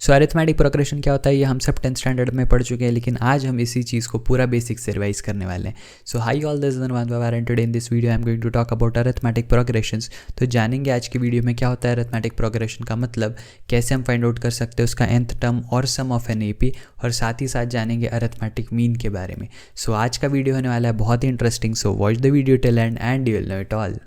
सो arithmetic progression क्या होता है ये हम सब 10th स्टैंडर्ड में पढ़ चुके हैं, लेकिन आज हम इसी चीज़ को पूरा बेसिक से रिवाइज करने वाले हैं। So hi all this and today in this video I am going to talk about arithmetic progressions. तो जानेंगे आज की वीडियो में क्या होता है अरिथमेटिक प्रोग्रेशन का मतलब, कैसे हम फाइंड आउट कर सकते हैं उसका nth टर्म और सम ऑफ एन AP, और साथ ही साथ जानेंगे अरिथमेटिक मीन के बारे में। सो आज का वीडियो होने वाला है बहुत ही interesting, so watch the video till end you will know it all.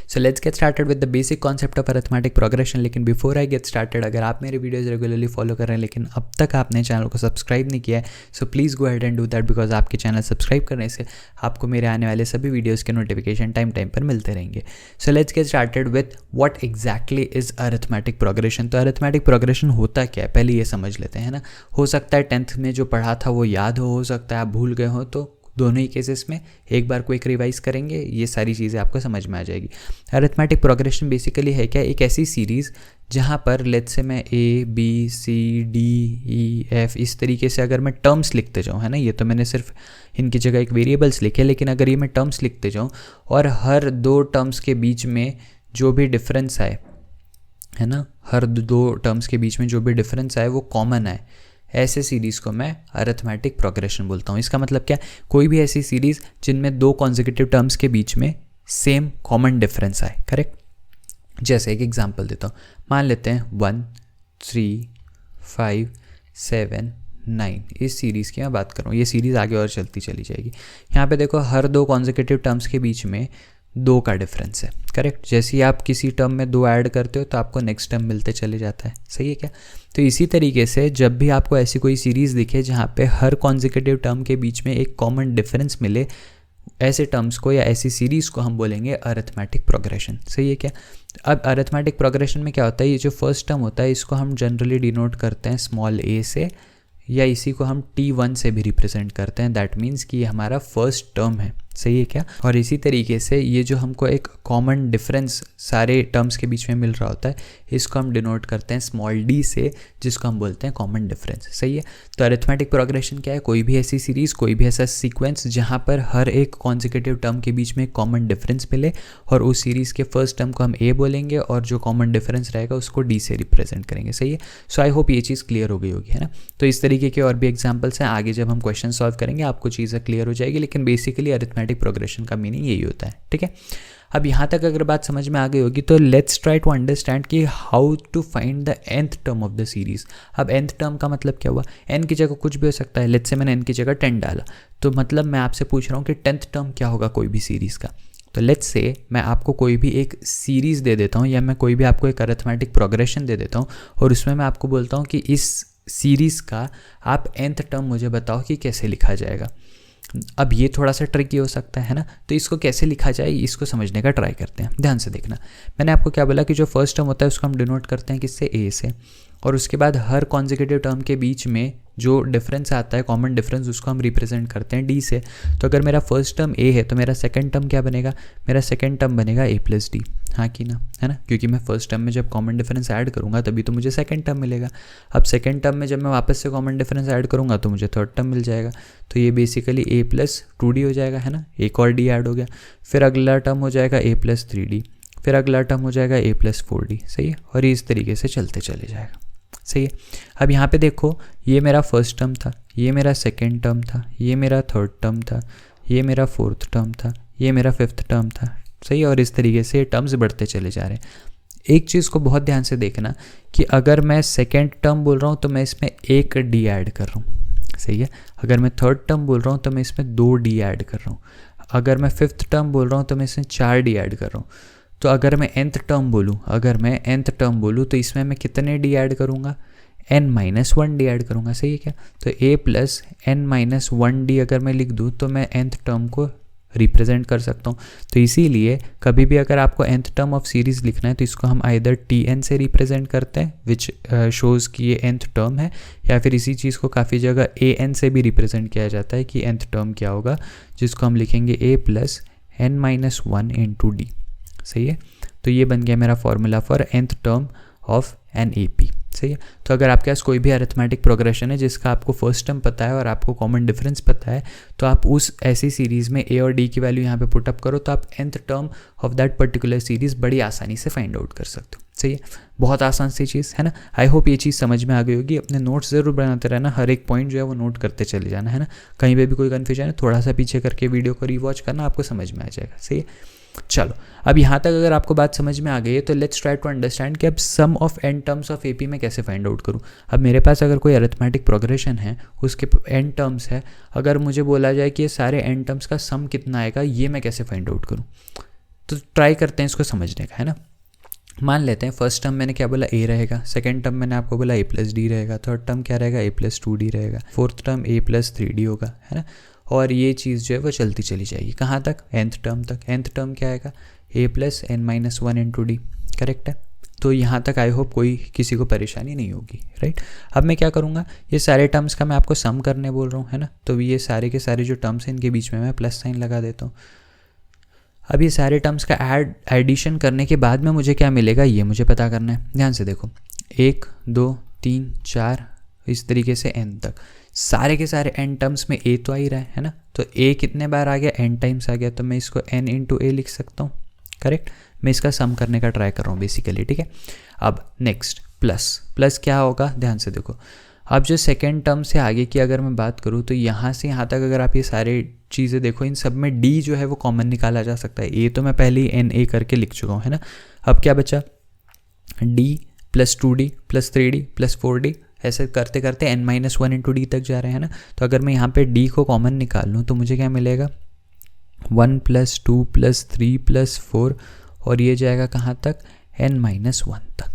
So let's get started with the basic concept of arithmetic progression. लेकिन बिफोर आई गेट स्टार्टेड, अगर आप मेरे वीडियोस रेगुलरली फॉलो कर रहे हैं लेकिन अब तक आपने चैनल को सब्सक्राइब नहीं किया है, so please go ahead and do that, because आपके चैनल सब्सक्राइब करने से आपको मेरे आने वाले सभी वीडियोस के नोटिफिकेशन टाइम पर मिलते रहेंगे। सो let's get started with what exactly is arithmetic progression. तो अरिथमेटिक प्रोग्रेशन होता क्या है पहले ये समझ लेते हैं ना। हो सकता है 10th में जो पढ़ा था वो याद हो सकता है आप भूल गए हो, तो दोनों ही केसेस में एक बार क्विक रिवाइज करेंगे, ये सारी चीज़ें आपको समझ में आ जाएगी। अरिथमेटिक प्रोग्रेशन बेसिकली है क्या, एक ऐसी सीरीज़ जहाँ पर लेट्स से मैं ABCDEF इस तरीके से अगर मैं टर्म्स लिखते जाऊँ, है ना, ये तो मैंने सिर्फ इनकी जगह एक वेरिएबल्स लिखे, लेकिन अगर ये मैं टर्म्स लिखते जाऊँ और हर दो टर्म्स के बीच में जो भी डिफरेंस आए, है ना, हर दो टर्म्स के बीच में जो भी डिफरेंस आए वो कॉमन आए, ऐसे सीरीज़ को मैं अरिथमेटिक प्रोग्रेशन बोलता हूँ। इसका मतलब क्या, कोई भी ऐसी सीरीज़ जिनमें दो कॉन्जिक्यूटिव टर्म्स के बीच में सेम कॉमन डिफरेंस आए, करेक्ट। जैसे एक एग्जांपल देता हूँ, मान लेते हैं 1 3 5 7 9, इस सीरीज़ की मैं बात कर रहा हूँ। ये सीरीज़ आगे और चलती चली जाएगी। यहाँ पे देखो हर दो कॉन्जिक्यूटिव टर्म्स के बीच में 2 का डिफरेंस है, करेक्ट। जैसे ही आप किसी टर्म में 2 ऐड करते हो तो आपको नेक्स्ट टर्म मिलते चले जाता है, सही है क्या। तो इसी तरीके से जब भी आपको ऐसी कोई सीरीज़ दिखे जहाँ पे हर कॉन्जिक्यूटिव टर्म के बीच में एक कॉमन डिफरेंस मिले, ऐसे टर्म्स को या ऐसी सीरीज़ को हम बोलेंगे अरिथमेटिक प्रोग्रेशन, सही है क्या। अब अरिथमेटिक प्रोग्रेशन में क्या होता है, ये जो फर्स्ट टर्म होता है इसको हम जनरली डिनोट करते हैं स्मॉल a से, या इसी को हम T1 से भी रिप्रेजेंट करते हैं। दैट मीन्स कि ये हमारा फर्स्ट टर्म है, सही है क्या। और इसी तरीके से ये जो हमको एक कॉमन डिफरेंस सारे टर्म्स के बीच में मिल रहा होता है, इसको हम डिनोट करते हैं स्मॉल d से, जिसको हम बोलते हैं कॉमन डिफरेंस, सही है। तो अरिथमेटिक प्रोग्रेशन क्या है, कोई भी ऐसी सीरीज़, कोई भी ऐसा सीक्वेंस जहाँ पर हर एक कॉन्जिक्यूटिव टर्म के बीच में एक कॉमन डिफरेंस मिले, और उस सीरीज़ के फर्स्ट टर्म को हम a बोलेंगे और जो कॉमन डिफरेंस रहेगा उसको d से रिप्रेजेंट करेंगे, सही है। सो आई होप ये चीज़ क्लियर हो गई होगी, है ना। तो इस तरीके के और भी एग्जाम्पल्स हैं, आगे जब हम क्वेश्चन सॉल्व करेंगे आपको चीज़ें क्लियर हो जाएगी, लेकिन बेसिकली अरिथमेटिक प्रोग्रेशन का मीनिंग यही होता है, ठीक है। अब यहाँ तक अगर बात समझ में आ गई होगी तो लेट्स ट्राई टू अंडरस्टैंड कि how to find the nth term of the series. अब nth टर्म का मतलब क्या हुआ, n की जगह कुछ भी हो सकता है। लेट्स से मैंने n की जगह 10 डाला, तो मतलब मैं आपसे पूछ रहा हूँ कि 10th टर्म क्या होगा कोई भी सीरीज़ का। तो लेट्स से मैं आपको कोई भी एक सीरीज़ दे देता हूँ, या मैं कोई भी आपको एक अरिथमेटिक प्रोग्रेशन दे देता हूँ, और उसमें मैं आपको बोलता हूँ कि इस सीरीज़ का आप nth टर्म मुझे बताओ कि कैसे लिखा जाएगा। अब ये थोड़ा सा ट्रिकी हो सकता है ना, तो इसको कैसे लिखा जाए इसको समझने का ट्राई करते हैं। ध्यान से देखना, मैंने आपको क्या बोला कि जो फर्स्ट टर्म होता है उसको हम डिनोट करते हैं किससे, a से, और उसके बाद हर कॉन्जिक्यूटिव टर्म के बीच में जो डिफरेंस आता है कॉमन डिफरेंस उसको हम रिप्रेजेंट करते हैं d से। तो अगर मेरा फर्स्ट टर्म a है तो मेरा सेकंड टर्म क्या बनेगा, मेरा सेकंड टर्म बनेगा a + d, हाँ कि ना, है ना, क्योंकि मैं फर्स्ट टर्म में जब कॉमन डिफरेंस ऐड करूँगा तभी तो मुझे सेकंड टर्म मिलेगा। अब सेकंड टर्म में जब मैं वापस से कॉमन डिफरेंस ऐड करूँगा तो मुझे थर्ड टर्म मिल जाएगा। तो ये बेसिकली a + 2d हो जाएगा, है ना, एक और d ऐड हो गया। फिर अगला टर्म हो जाएगा a + 3d, फिर अगला टर्म हो जाएगा a + 4d, सही है। और ये इस तरीके से चलते चले जाएगा, सही है। अब यहाँ पे देखो, ये मेरा फर्स्ट टर्म था, ये मेरा सेकंड टर्म था, ये मेरा थर्ड टर्म था, ये मेरा फोर्थ टर्म था, ये मेरा फिफ्थ टर्म था, सही है। और इस तरीके से टर्म्स बढ़ते चले जा रहे हैं। एक चीज़ को बहुत ध्यान से देखना कि अगर मैं सेकंड टर्म बोल रहा हूँ तो मैं इसमें एक d ऐड कर रहा हूँ, सही है। अगर मैं थर्ड टर्म बोल रहा हूँ तो मैं इसमें 2 d ऐड कर रहा हूँ। अगर मैं फिफ्थ टर्म बोल रहा हूँ तो मैं इसमें 4 d ऐड कर रहा हूँ। तो अगर मैं nth टर्म बोलूँ तो इसमें मैं कितने d ऐड करूँगा, n-1 d ऐड करूँगा, सही है क्या। तो a + n-1d अगर मैं लिख दूँ तो मैं nth टर्म को रिप्रेजेंट कर सकता हूँ। तो इसीलिए कभी भी अगर आपको nth टर्म ऑफ सीरीज़ लिखना है तो इसको हम आइदर tn से रिप्रेजेंट करते हैं विच शोज़ कि ये nth टर्म है, या फिर इसी चीज़ को काफ़ी जगह an से भी रिप्रेजेंट किया जाता है कि nth टर्म क्या होगा, जिसको हम लिखेंगे a + n-1 × d, सही है। तो ये बन गया मेरा formula for nth term of an AP, सही सही है। तो अगर आपके पास कोई भी अरिथमेटिक प्रोग्रेशन है जिसका आपको फर्स्ट टर्म पता है और आपको कॉमन डिफरेंस पता है, तो आप उस ऐसी सीरीज़ में ए और डी की वैल्यू यहाँ पे पुटअप करो तो आप nth term of that particular series बड़ी आसानी से फाइंड आउट कर सकते हो। सही है, बहुत आसान सी चीज़ है ना। आई होप ये चीज़ समझ में आ गई होगी। अपने नोट्स ज़रूर बनाते रहना, हर एक पॉइंट जो है वो नोट करते चले जाना है ना। कहीं पे भी कोई कन्फ्यूजन है थोड़ा सा पीछे करके वीडियो को रीवॉच करना, आपको समझ में आ जाएगा। सही है, चलो अब यहाँ तक अगर आपको बात समझ में आ गई है तो लेट्स ट्राई टू अंडरस्टैंड कि अब sum of n terms of AP में कैसे फाइंड आउट करूँ। अब मेरे पास अगर कोई अरिथमेटिक प्रोग्रेशन है, उसके n टर्म्स है, अगर मुझे बोला जाए कि ये सारे n टर्म्स का सम कितना आएगा, ये मैं कैसे फाइंड आउट करूँ। तो ट्राई करते हैं इसको समझने का, है ना। मान लेते हैं फर्स्ट टर्म मैंने क्या बोला, a रहेगा, सेकेंड टर्म मैंने आपको बोला a + d रहेगा, थर्ड टर्म क्या रहेगा, a + 2d रहेगा, फोर्थ टर्म a + 3d होगा, है ना। और ये चीज़ जो है वो चलती चली जाएगी कहाँ तक, nth टर्म तक। nth टर्म क्या आएगा, a + n - 1 × d, करेक्ट है। तो यहाँ तक आई होप कोई किसी को परेशानी नहीं होगी, राइट। अब मैं क्या करूँगा, ये सारे टर्म्स का मैं आपको सम करने बोल रहा हूँ, है ना। तो ये सारे के सारे जो टर्म्स हैं इनके बीच में मैं प्लस साइन लगा देता हूँ। अब ये सारे टर्म्स का एडिशन करने के बाद में मुझे क्या मिलेगा ये मुझे पता करना है। ध्यान से देखो, 1 2 3 4 इस तरीके से n तक सारे के सारे n टर्म्स में a तो आ ही रहा है ना। तो a कितने बार आ गया, n टाइम्स आ गया, तो मैं इसको n × a लिख सकता हूँ, करेक्ट। मैं इसका सम करने का ट्राई कर रहा हूँ बेसिकली, ठीक है। अब नेक्स्ट प्लस क्या होगा, ध्यान से देखो। अब जो सेकेंड टर्म से आगे की अगर मैं बात करूँ तो यहाँ से यहाँ तक अगर आप ये सारे चीज़ें देखो, इन सब में d जो है वो कॉमन निकाला जा सकता है। a तो मैं पहले ही na करके लिख चुका हूँ, है ना। अब क्या बचा, d + 2d + 3d + 4d, ऐसे करते करते n - 1 × d तक जा रहे हैं ना। तो अगर मैं यहाँ पे d को कॉमन निकाल लूँ तो मुझे क्या मिलेगा, 1 + 2 + 3 + 4, और ये जाएगा कहाँ तक, n - 1 तक।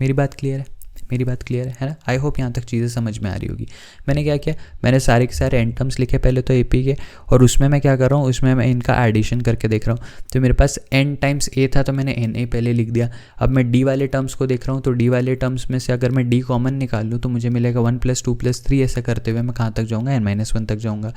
मेरी बात क्लियर है ना। आई होप यहाँ तक चीज़ें समझ में आ रही होगी। मैंने क्या किया, मैंने सारे के सारे n टर्म्स लिखे पहले तो AP के, और उसमें मैं क्या कर रहा हूँ, उसमें मैं इनका एडिशन करके देख रहा हूँ। तो मेरे पास n टाइम्स a था तो मैंने na पहले लिख दिया। अब मैं d वाले टर्म्स को देख रहा हूँ, तो d वाले टर्म्स में से अगर मैं d कॉमन निकाल लूँ तो मुझे मिलेगा 1 + 2 + 3, ऐसा करते हुए मैं कहाँ तक जाऊँगा, n - 1 तक जाऊँगा।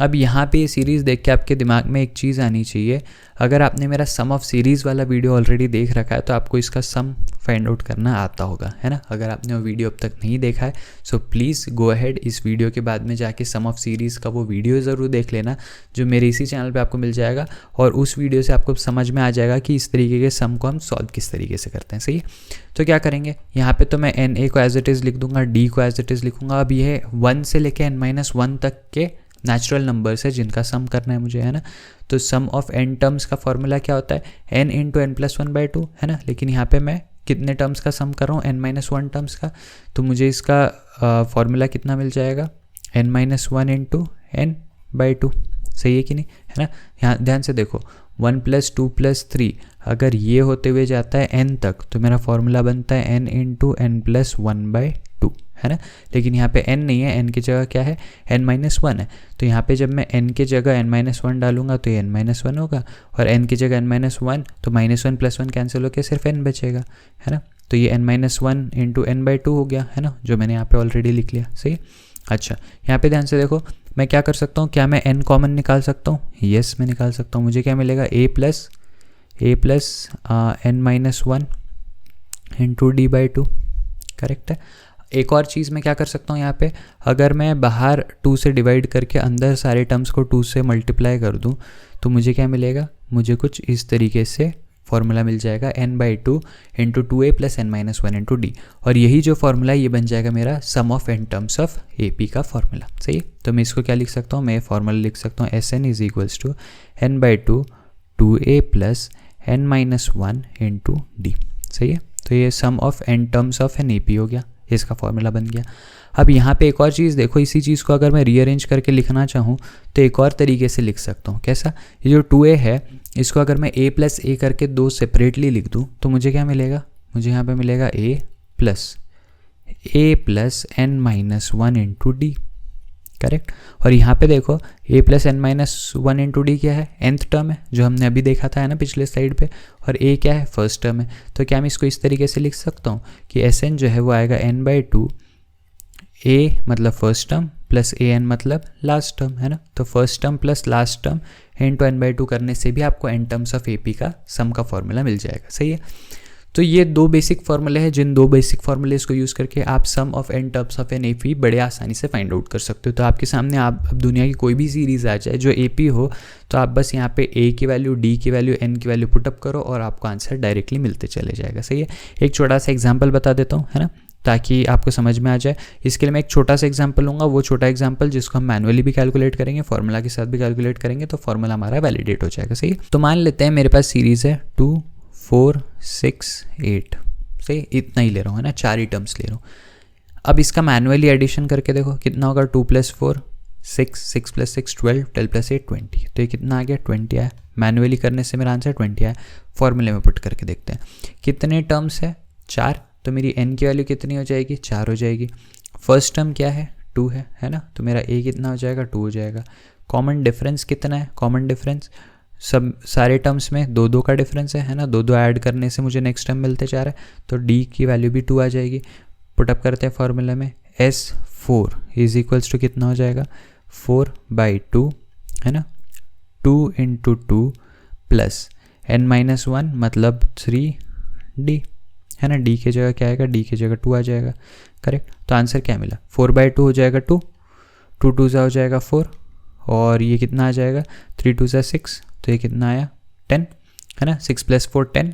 अब यहाँ पे ये सीरीज़ देख के आपके दिमाग में एक चीज़ आनी चाहिए, अगर आपने मेरा सम ऑफ सीरीज़ वाला वीडियो ऑलरेडी देख रखा है तो आपको इसका सम फाइंड आउट करना आता होगा, है ना। अगर आपने वो वीडियो अब तक नहीं देखा है सो प्लीज़ गो अहेड, इस वीडियो के बाद में जाके सम ऑफ सीरीज़ का वो वीडियो ज़रूर देख लेना, जो मेरे इसी चैनल पे आपको मिल जाएगा। और उस वीडियो से आपको समझ में आ जाएगा कि इस तरीके के सम को हम सॉल्व किस तरीके से करते हैं। सही है, तो क्या करेंगे, यहाँ पे तो मैं na को एज इट इज़ लिख दूंगा, d को एज इट इज़ लिखूंगा। अब ये 1 से लेके n - 1 तक के नेचुरल नंबर्स है जिनका सम करना है मुझे, है ना। तो सम ऑफ n टर्म्स का फॉर्मूला क्या होता है, n × n + 1/2, है ना। लेकिन यहाँ पे मैं कितने टर्म्स का सम कर रहा हूँ, n - 1 टर्म्स का, तो मुझे इसका फॉर्मूला कितना मिल जाएगा, n - 1 × n/2। सही है कि नहीं, है ना। यहाँ ध्यान से देखो, 1 + 2 + 3 अगर ये होते हुए जाता है n तक तो मेरा फॉर्मूला बनता है n × n + 1/2, है ना। लेकिन यहाँ पे n नहीं है, n की जगह क्या है, n - 1 है। तो यहाँ पे जब मैं n की जगह n - 1 डालूंगा तो ये n - 1 होगा, और n की जगह n - 1 तो -1 + 1 कैंसिल होकर सिर्फ n बचेगा, है ना। तो ये n - 1 × n/2 हो गया, है ना, जो मैंने यहाँ पे ऑलरेडी लिख लिया। सही। अच्छा, यहाँ पे ध्यान से देखो, मैं क्या कर सकता हूँ, क्या मैं n कॉमन निकाल सकता हूँ, यस मैं निकाल सकता हूँ। मुझे क्या मिलेगा, a + n - 1 × d/2, करेक्ट है। एक और चीज़ मैं क्या कर सकता हूँ यहाँ पे, अगर मैं बाहर 2 से डिवाइड करके अंदर सारे टर्म्स को 2 से मल्टीप्लाई कर दूँ तो मुझे क्या मिलेगा, मुझे कुछ इस तरीके से फॉर्मूला मिल जाएगा, n/2 × 2a + n - 1 × d। और यही जो फॉर्मूला ये बन जाएगा मेरा sum of n terms of AP का फॉर्मूला। सही है, तो मैं इसको क्या लिख सकता हूँ, मैं फॉर्मूला लिख सकता हूँ Sn = n/2 2a + n - 1 × d। सही है, तो ये sum of n terms of an AP हो गया, इसका फॉर्मूला बन गया। अब यहाँ पे एक और चीज़ देखो, इसी चीज़ को अगर मैं रीअरेंज करके लिखना चाहूँ तो एक और तरीके से लिख सकता हूँ। कैसा, ये जो 2a है इसको अगर मैं a + a करके 2 सेपरेटली लिख दूँ तो मुझे क्या मिलेगा, मुझे यहाँ पे मिलेगा a + n - 1 × d, करेक्ट। और यहाँ पे देखो a + n - 1 × d क्या है, nth टर्म है जो हमने अभी देखा था, है ना, पिछले स्लाइड पे, और a क्या है, फर्स्ट टर्म है। तो क्या मैं इसको इस तरीके से लिख सकता हूँ कि Sn जो है वो आएगा n/2 a मतलब फर्स्ट टर्म + an मतलब लास्ट टर्म, है ना। तो first term + last term × n/2 करने से भी आपको n टर्म्स ऑफ AP का सम का फॉर्मूला मिल जाएगा। सही है, तो ये दो बेसिक फार्मूले हैं, जिन दो बेसिक फार्मूलेज को यूज़ करके आप sum of n terms of an AP बड़े आसानी से फाइंड आउट कर सकते हो। तो आपके सामने आप अब दुनिया की कोई भी सीरीज़ आ जाए जो AP हो, तो आप बस यहाँ पे A की वैल्यू, D की वैल्यू, N की वैल्यू पुटअप करो और आपको आंसर डायरेक्टली मिलते चले जाएगा। सही है, एक छोटा सा एग्जाम्पल बता देता हूँ, है ना, ताकि आपको समझ में आ जाए। इसके लिए मैं एक छोटा सा एग्जांपल लूँगा, वो छोटा एग्जांपल जिसको हम मैनुअली भी कैलकुलेट करेंगे, फार्मूला के साथ भी कैलकुलेट करेंगे, तो फार्मूला हमारा वैलिडेट हो जाएगा। सही है, तो मान लेते हैं मेरे पास सीरीज़ है 2 4 6 8, सही, इतना ही ले रहा हूँ, है ना, 4 ही टर्म्स ले रहा हूँ। अब इसका मैनुअली एडिशन करके देखो कितना होगा, 2 + 4 6, 6 + 6 12, 12 + 8 20, तो ये कितना आ गया, 20 आया। मैनुअली करने से मेरा आंसर 20 आया। फॉर्मूले में पुट करके देखते हैं कितने टर्म्स है, 4, तो मेरी n की वैल्यू कितनी हो जाएगी, 4 हो जाएगी। फर्स्ट टर्म क्या है, 2 है ना, तो मेरा a कितना हो जाएगा, 2 हो जाएगा। कॉमन डिफरेंस कितना है, कॉमन डिफरेंस सब सारे टर्म्स में 2 का डिफरेंस है ना, 2 ऐड करने से मुझे नेक्स्ट टर्म मिलते जा रहा है, तो d की वैल्यू भी 2 आ जाएगी। पुटअप करते हैं फॉर्मूला में, S4 = कितना हो जाएगा, 4/2, है ना, 2 × 2 + n-1 मतलब 3d, है ना, d की जगह क्या आएगा, d की जगह 2 आ जाएगा। करेक्ट, तो आंसर क्या मिला, 4/2 हो जाएगा 2, 2 2 हो जाएगा 4, और ये कितना आ जाएगा, 3 2 6, तो ये कितना आया 10, है ना, 6 + 4 10,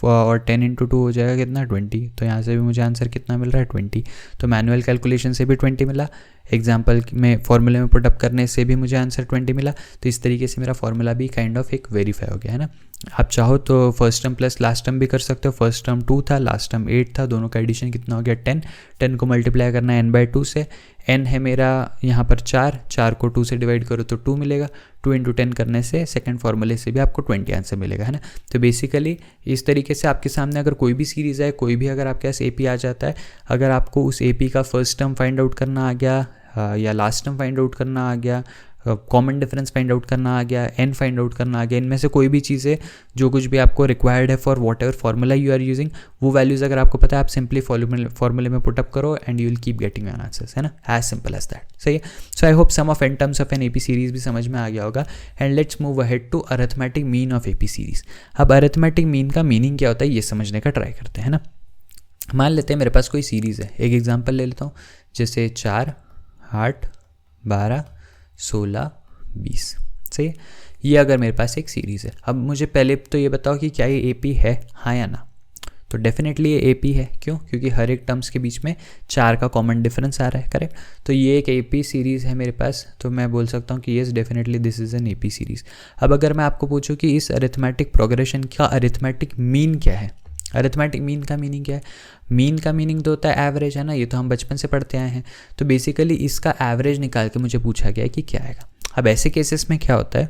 और 10 × 2 हो जाएगा कितना, 20। तो यहाँ से भी मुझे आंसर कितना मिल रहा है, 20। तो मैनुअल कैलकुलेशन से भी 20 मिला, एग्जाम्पल में फॉर्मूले में पुटअप करने से भी मुझे आंसर 20 मिला। तो इस तरीके से मेरा फॉर्मूला भी काइंड ऑफ एक वेरीफाई हो गया, है ना। आप चाहो तो first term plus last term भी कर सकते हो। फर्स्ट टर्म 2 था, लास्ट टर्म 8 था, दोनों का एडिशन कितना हो गया, 10। 10 को मल्टीप्लाई करना है n/2 से, n है मेरा यहाँ पर 4, 4 को 2 से डिवाइड करो तो 2 मिलेगा, 2 × 10 करने से सेकंड फार्मूले से भी आपको 20 आंसर मिलेगा, है ना। तो बेसिकली इस तरीके से आपके सामने अगर कोई भी सीरीज़ है, कोई भी अगर आपके पास AP आ जाता है, अगर आपको उस AP का फर्स्ट टर्म फाइंड आउट करना आ गया, या लास्ट टर्म फाइंड आउट करना आ गया, कॉमन डिफरेंस फाइंड आउट करना आ गया, n फाइंड आउट करना आ गया, इनमें से कोई भी चीज़ें जो कुछ भी आपको रिक्वायर्ड है for whatever formula you are using, वो वैल्यूज़ अगर आपको पता है, आप सिंपली फार्मूले में पुटअप करो and you will keep getting your answers, है ना, एज सिंपल एज दैट। सही है, so I hope sum of n terms of an AP series भी समझ में आ गया होगा। And let's move ahead to arithmetic mean of AP series. अब अरिथमेटिक मीन का मीनिंग क्या होता है ये समझने का ट्राई करते हैं, है ना। मान लेते हैं मेरे पास कोई सीरीज़ है, एक एग्जाम्पल ले लेता हूँ, जैसे 4 8 12 16 20। सही है, ये अगर मेरे पास एक सीरीज़ है। अब मुझे पहले तो ये बताओ कि क्या ये AP है, हाँ या ना। तो डेफिनेटली ये AP है, क्यों, क्योंकि हर एक टर्म्स के बीच में 4 का कॉमन डिफरेंस आ रहा है। करेक्ट, तो ये एक AP सीरीज़ है मेरे पास, तो मैं बोल सकता हूँ कि yes definitely this is an AP series. अब अगर मैं आपको पूछूँ कि इस अरिथमेटिक प्रोग्रेशन का अरिथमेटिक मीन क्या है, अरिथमेटिक मीन का मीनिंग क्या है, मीन का मीनिंग तो होता है एवरेज, है ना, ये तो हम बचपन से पढ़ते आए हैं। तो बेसिकली इसका एवरेज निकाल के मुझे पूछा गया है कि क्या आएगा। अब ऐसे केसेस में क्या होता है,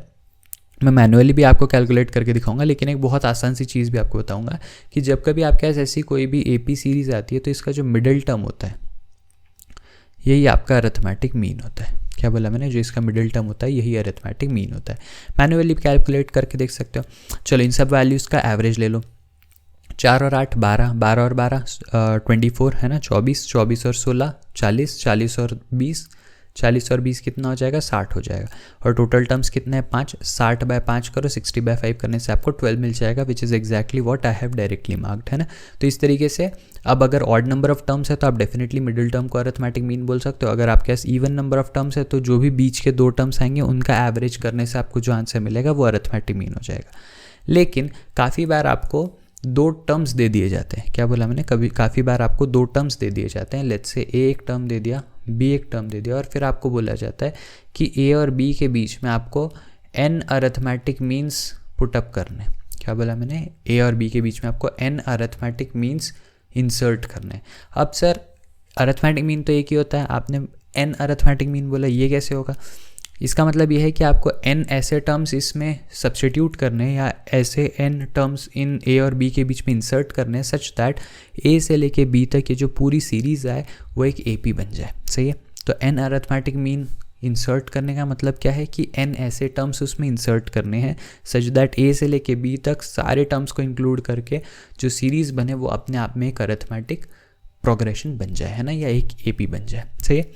मैं मैनुअली भी आपको कैलकुलेट करके दिखाऊंगा, लेकिन एक बहुत आसान सी चीज़ भी आपको बताऊंगा कि जब कभी आपके पास ऐसी कोई भी AP सीरीज़ आती है, तो इसका जो मिडिल टर्म होता है यही आपका अरिथमेटिक मीन होता है। क्या बोला मैंने, जो इसका मिडिल टर्म होता है यही अरिथमेटिक मीन होता है। मैनुअली कैलकुलेट करके देख सकते हो। चलो इन सब वैल्यूज़ का एवरेज ले लो, 4 और 8 12, 12 और 12 24, है ना, 24, 24 और 16 40, 40 और 20, 40 और 20 कितना हो जाएगा, 60 हो जाएगा। और टोटल टर्म्स कितने हैं, 5, 60/5 करो, 60/5 करने से आपको 12 मिल जाएगा, which is exactly what I have directly marked, है ना। तो इस तरीके से अब अगर ऑड नंबर ऑफ टर्म्स है तो आप डेफिनेटली मिडिल टर्म को अरिथमेटिक मीन बोल सकते हो। अगर आपके पास इवन नंबर ऑफ टर्म्स है तो जो भी बीच के 2 टर्म्स आएंगे उनका एवरेज करने से आपको जो आंसर मिलेगा वो अरिथमेटिक मीन हो जाएगा। लेकिन काफ़ी बार आपको 2 टर्म्स दे दिए जाते हैं। क्या बोला मैंने, काफ़ी बार आपको 2 टर्म्स दे दिए जाते हैं। लेट्स से A एक टर्म दे दिया, B एक टर्म दे दिया, और फिर आपको बोला जाता है कि A और B के बीच में आपको n अरिथमेटिक मीन्स पुटअप करने। क्या बोला मैंने, A और B के बीच में आपको n अरिथमेटिक मीन्स इंसर्ट करने। अब सर अरिथमेटिक मीन तो एक ही होता है, आपने n अरिथमेटिक मीन बोला, ये कैसे होगा। इसका मतलब ये है कि आपको n ऐसे टर्म्स इसमें सब्स्टिट्यूट करने, या ऐसे n टर्म्स इन A और B के बीच में इंसर्ट करने सच दैट A से लेके B तक ये जो पूरी सीरीज़ है वो एक AP बन जाए। सही है, तो n अरिथमेटिक मीन इंसर्ट करने का मतलब क्या है कि n ऐसे टर्म्स उसमें इंसर्ट करने हैं सच दैट A से लेके B तक सारे टर्म्स को इंक्लूड करके जो सीरीज़ बने वो अपने आप में एक अरिथमेटिक प्रोग्रेशन बन जाए, है ना, या एक AP बन जाए। सही है,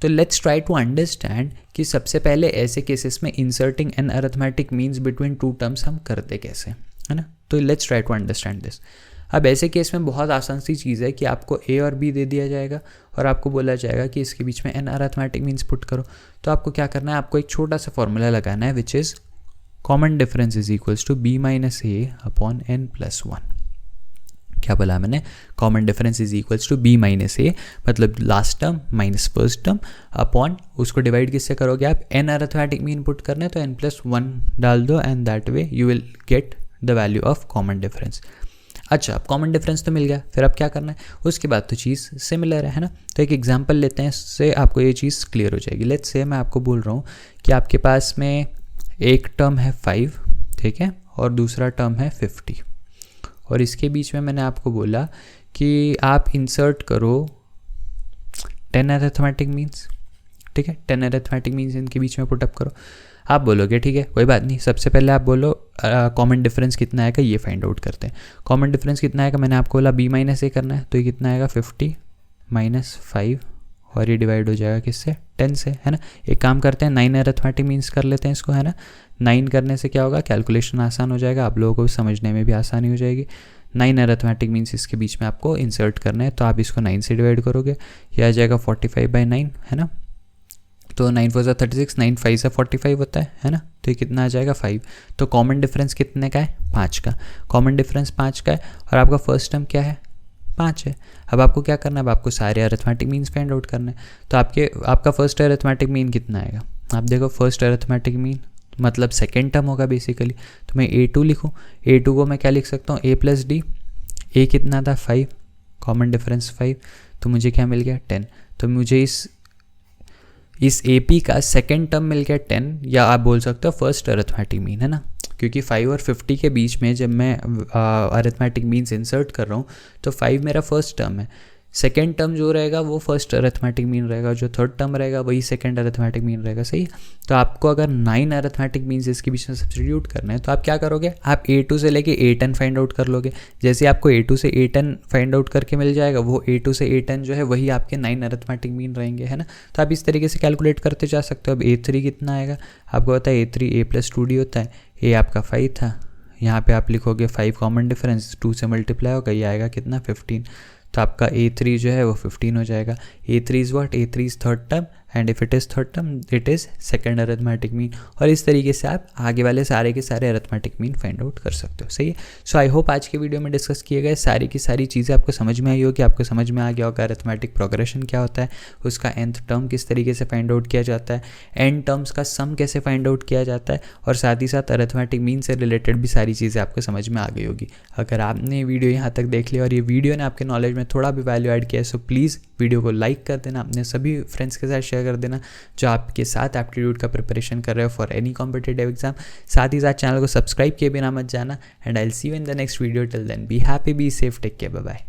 तो लेट्स ट्राई टू अंडरस्टैंड कि सबसे पहले ऐसे केसेस में inserting an arithmetic means between 2 terms हम करते कैसे, है ना। तो let's try to understand this. अब ऐसे केस में बहुत आसान सी चीज़ है कि आपको ए और बी दे दिया जाएगा और आपको बोला जाएगा कि इसके बीच में n अरिथमेटिक मीन्स पुट करो। तो आपको क्या करना है, आपको एक छोटा सा फॉर्मूला लगाना है which is common difference is equals to b minus a upon n plus 1। क्या बोला मैंने, common difference is equals to b minus a, मतलब last term minus first term upon, उसको डिवाइड किससे करोगे आप, n अरिथमेटिक मीन पुट करना है तो n प्लस 1 डाल दो and that way you will get the value of common difference. अच्छा, अब कॉमन डिफरेंस तो मिल गया, फिर अब क्या करना है, उसके बाद तो चीज़ सिमिलर है ना। तो एक एग्जांपल लेते हैं, इससे आपको ये चीज़ क्लियर हो जाएगी। लेट्स से मैं आपको बोल रहा हूँ कि आपके पास में एक टर्म है 5, ठीक है, और दूसरा टर्म है 50, और इसके बीच में मैंने आपको बोला कि आप इंसर्ट करो 10 अरिथमेटिक मीन्स, ठीक है, 10 अरिथमेटिक मीन्स इनके बीच में पुटअप करो। आप बोलोगे ठीक है कोई बात नहीं, सबसे पहले आप बोलो कॉमन डिफरेंस कितना आएगा ये फाइंड आउट करते हैं। कॉमन डिफरेंस कितना आएगा, मैंने आपको बोला b माइनस ए करना है, तो ये कितना आएगा 50 माइनस 5, और ये डिवाइड हो जाएगा किससे, 10 से, है ना। एक काम करते हैं 9 अरिथमेटिक मीन्स कर लेते हैं इसको, है ना। 9 करने से क्या होगा, कैलकुलेशन आसान हो जाएगा, आप लोगों को समझने में भी आसानी हो जाएगी। 9 अरिथमेटिक मीन्स इसके बीच में आपको इंसर्ट करना है, तो आप इसको 9 से डिवाइड करोगे, ये आ जाएगा 45/9, है ना। तो 9 4 36, 9 5 से 45 होता है ना। तो ये कितना आ जाएगा 5। तो कॉमन डिफरेंस कितने का है, 5 का। कॉमन डिफरेंस 5 का है और आपका फर्स्ट टर्म क्या है, 5 है। अब आपको क्या करना है, अब आपको सारे अरिथमेटिक मीन्स फाइंड आउट करना है। तो आपका फर्स्ट अरिथमेटिक मीन कितना आएगा, आप देखो फर्स्ट अरिथमेटिक मीन मतलब सेकेंड टर्म होगा बेसिकली। तो मैं A2 लिखूँ, A2 को मैं क्या लिख सकता हूँ, A प्लस डी। A कितना था 5, कॉमन डिफरेंस 5, तो मुझे क्या मिल गया 10। तो मुझे इस AP का सेकेंड टर्म मिल गया 10, या आप बोल सकते हो फर्स्ट अरिथमेटिक मीन, है ना। क्योंकि 5 और 50 के बीच में जब मैं अरिथमेटिक मीन्स इंसर्ट कर रहा हूँ तो 5 मेरा फर्स्ट टर्म है, सेकेंड टर्म जो रहेगा वो फर्स्ट अरिथमेटिक मीन रहेगा, जो थर्ड टर्म रहेगा वही सेकेंड अरिथमेटिक मीन रहेगा, सही है। तो आपको अगर 9 अरिथमेटिक मीन्स इसके बीच में सब्स्टिट्यूट करना है तो आप क्या करोगे, आप A2 से लेके A10 फाइंड आउट कर लोगे। जैसे आपको A2 से A10 फाइंड आउट करके मिल जाएगा, वो A2 से A10 जो है वही आपके 9 अरिथमेटिक मीन रहेंगे, है ना। तो आप इस तरीके से कैलकुलेट करते जा सकते हो। अब A3 कितना आएगा, आपको पता है A3 A प्लस 2D होता है, A आपका 5 था, यहाँ पे आप लिखोगे 5 कॉमन डिफरेंस 2 से मल्टीप्लाई होगा, ये आएगा कितना 15। तो आपका A3 जो है वो 15 हो जाएगा। A3 is what, A3 is third term and if it is third term it is second arithmetic mean. और इस तरीके से आप आगे वाले सारे के सारे अरिथमेटिक मीन फाइंड आउट कर सकते हो, सही है। सो आई होप आज के वीडियो में डिस्कस किए गए सारी की सारी चीज़ें आपको समझ में आई होगी, आपको समझ में आ गया होगा अरिथमेटिक प्रोग्रेशन क्या होता है, उसका nth टर्म किस तरीके से फाइंड आउट किया जाता है, n टर्म्स का सम कैसे फाइंड आउट किया जाता है, और साथ ही साथ अरिथमेटिक मीन से रिलेटेड भी सारी चीज़ें आपको समझ में आ गई होगी। अगर आपने वीडियो यहाँ तक देख लिया और ये वीडियो ने आपके नॉलेज में थोड़ा भी वैल्यू ऐड किया है, सो प्लीज़ वीडियो को लाइक कर देना, अपने सभी फ्रेंड्स के साथ शेयर कर देना जो आपके साथ एप्टीट्यूड का प्रिपरेशन कर रहे हो फॉर एनी कॉम्पिटिटिव एग्जाम। साथ ही साथ चैनल को सब्सक्राइब किए बिना मत जाना and I will see you in the next video. Till then be happy, be safe, take care, bye bye.